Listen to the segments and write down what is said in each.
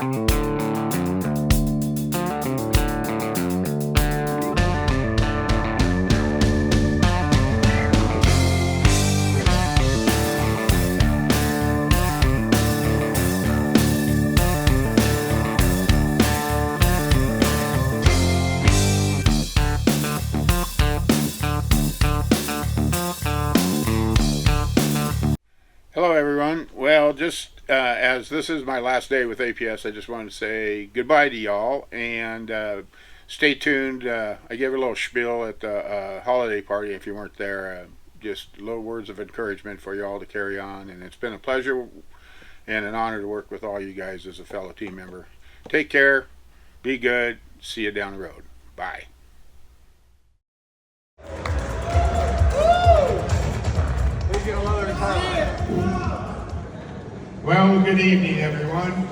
Hello everyone. Well, just as this is my last day with APS, I just wanted to say goodbye to y'all and stay tuned. I gave a little spiel at the holiday party if you weren't there. Just little words of encouragement for y'all to carry on, and it's been a pleasure and an honor to work with all you guys as a fellow team member. Take care, be good, see you down the road. Bye. Well, good evening, everyone.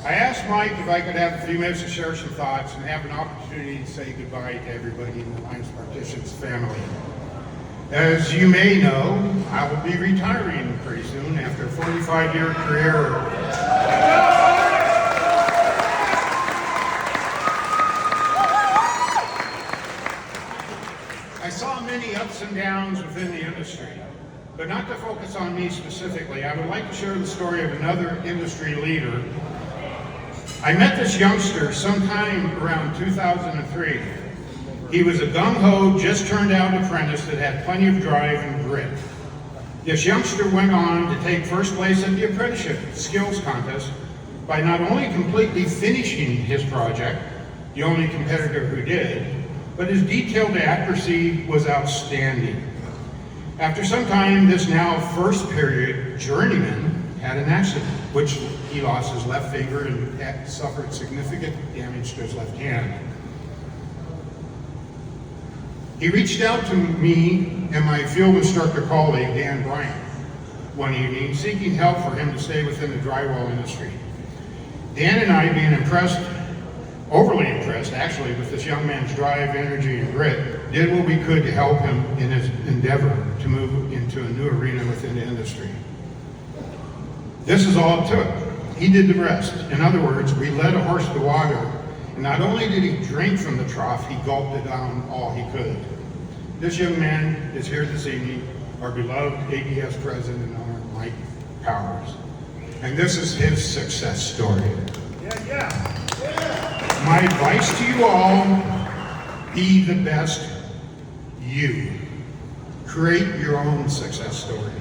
I asked Mike if I could have a few minutes to share some thoughts and have an opportunity to say goodbye to everybody in the Alliance Partitions family. As you may know, I will be retiring pretty soon after a 45-year career. I saw many ups and downs within the industry. But not to focus on me specifically, I would like to share the story of another industry leader. I met this youngster sometime around 2003. He was a gung-ho, just turned out apprentice that had plenty of drive and grit. This youngster went on to take first place at the apprenticeship skills contest by not only completely finishing his project, the only competitor who did, but his detailed accuracy was outstanding. After some time, this now first period journeyman had an accident, which he lost his left finger and had suffered significant damage to his left hand. He reached out to me and my field instructor colleague, Dan Bryant, one evening, seeking help for him to stay within the drywall industry. Dan and I, being overly impressed actually with this young man's drive, energy, and grit, did what we could to help him in his endeavor to move into a new arena within the industry. This is all it took. He did the rest. In other words, we led a horse to water, and not only did he drink from the trough, he gulped it down all he could. This young man is here this evening, our beloved APS president and owner, Mike Powers. And this is his success story. My advice to you all, be the best you. Create your own success story.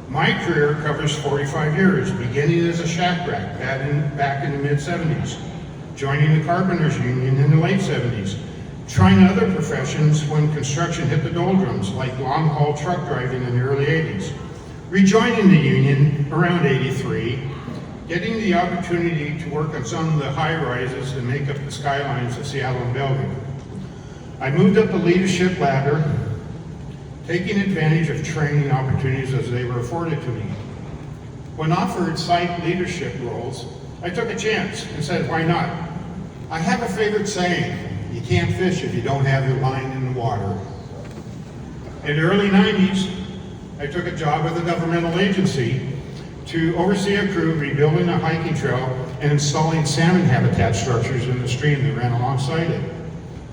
My career covers 45 years, beginning as a shack rack back in the mid-70s, joining the Carpenters Union in the late 70s, trying other professions when construction hit the doldrums, like long-haul truck driving in the early 80s, rejoining the union around 83, getting the opportunity to work on some of the high-rises that make up the skylines of Seattle and Bellevue. I moved up the leadership ladder, taking advantage of training opportunities as they were afforded to me. When offered site leadership roles, I took a chance and said, why not? I have a favorite saying, you can't fish if you don't have your line in the water. In the early 90s, I took a job with a governmental agency to oversee a crew rebuilding a hiking trail and installing salmon habitat structures in the stream that ran alongside it.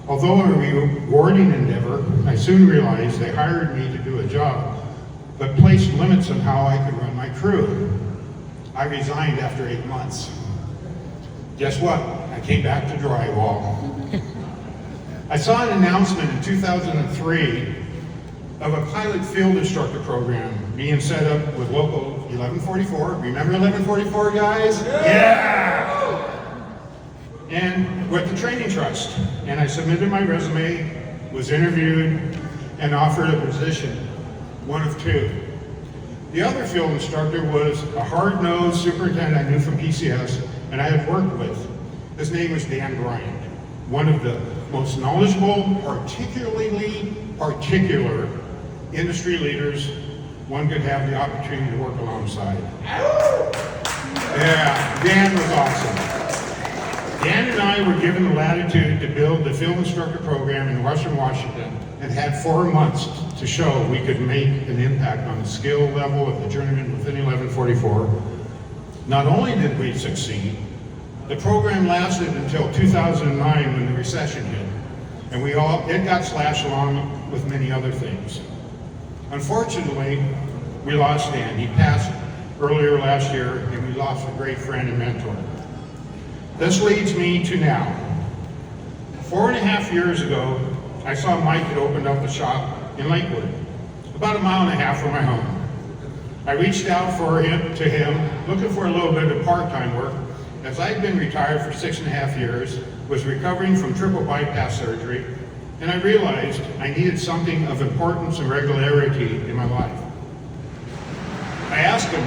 Although a rewarding endeavor, I soon realized they hired me to do a job, but placed limits on how I could run my crew. I resigned after 8 months. Guess what? I came back to drywall. I saw an announcement in 2003 of a pilot field instructor program being set up with local 1144. Remember 1144, guys? Yeah! And with the training trust. And I submitted my resume, was interviewed, and offered a position, one of two. The other field instructor was a hard-nosed superintendent I knew from PCS and I had worked with. His name was Dan Bryant, one of the most knowledgeable, particular industry leaders one could have the opportunity to work alongside. Yeah, Dan was awesome. Dan and I were given the latitude to build the field instructor program in Western Washington and had 4 months to show we could make an impact on the skill level of the journeyman within 1144. Not only did we succeed, the program lasted until 2009 when the recession hit, and it got slashed along with many other things. Unfortunately, we lost Dan. He passed earlier last year, and we lost a great friend and mentor. This leads me to now. 4.5 years ago, I saw Mike had opened up a shop in Lakewood, about 1.5 miles from my home. I reached out to him, looking for a little bit of part-time work, as I'd been retired for 6.5 years, was recovering from triple bypass surgery, and I realized I needed something of importance and regularity in my life. I asked him,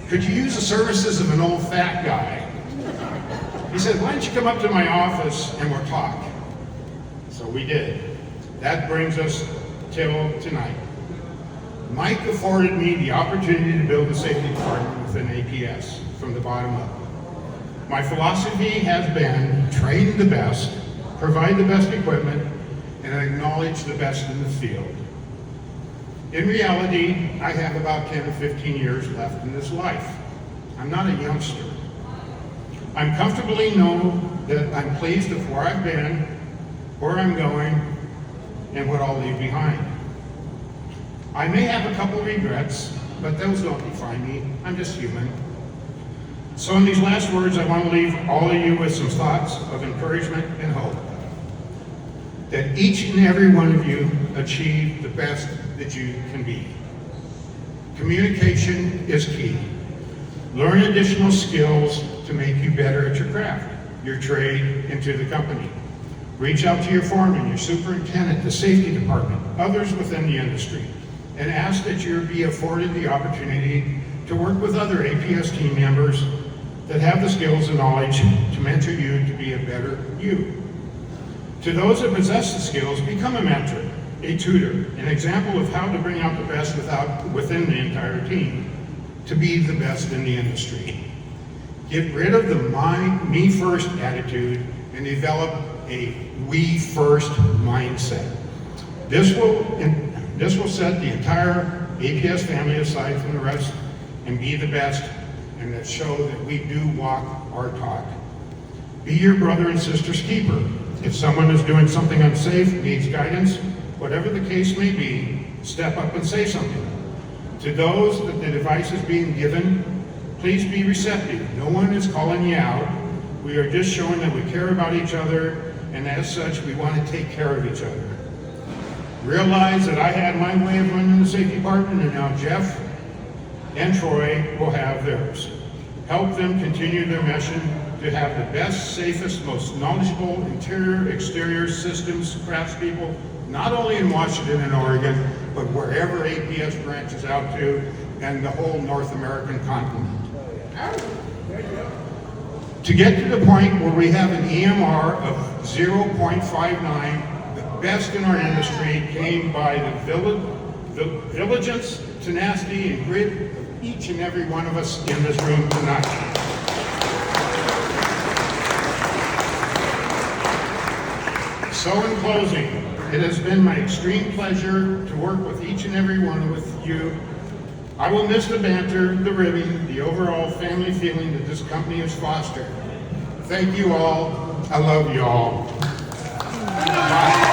could you use the services of an old fat guy? He said, why don't you come up to my office and we'll talk? So we did. That brings us till tonight. Mike afforded me the opportunity to build a safety department within APS from the bottom up. My philosophy has been train the best, provide the best equipment, and acknowledge the best in the field. In reality, I have about 10 to 15 years left in this life. I'm not a youngster. I'm comfortably know that I'm pleased with where I've been, where I'm going, and what I'll leave behind. I may have a couple regrets, but those don't define me. I'm just human. So in these last words, I want to leave all of you with some thoughts of encouragement and hope. That each and every one of you achieve the best that you can be. Communication is key. Learn additional skills to make you better at your craft, your trade, and to the company. Reach out to your foreman, your superintendent, the safety department, others within the industry, and ask that you be afforded the opportunity to work with other APS team members that have the skills and knowledge to mentor you to be a better you. To those that possess the skills, become a mentor, a tutor, an example of how to bring out the best within the entire team to be the best in the industry. Get rid of the me first attitude and develop a we first mindset. This will set the entire APS family aside from the rest and be the best, and that show that we do walk our talk. Be your brother and sister's keeper. If someone is doing something unsafe, needs guidance, whatever the case may be, step up and say something. To those that the advice is being given, please be receptive. No one is calling you out. We are just showing that we care about each other, and as such, we want to take care of each other. Realize that I had my way of running the safety department, and now Jeff and Troy will have theirs. Help them continue their mission to have the best, safest, most knowledgeable interior, exterior systems craftspeople, not only in Washington and Oregon, but wherever APS branches out to, and the whole North American continent. To get to the point where we have an EMR of 0.59, the best in our industry came by the diligence, tenacity, and grit of each and every one of us in this room tonight. So in closing, it has been my extreme pleasure to work with each and every one of you. I will miss the banter, the ribbing, the overall family feeling that this company has fostered. Thank you all. I love you all. Bye.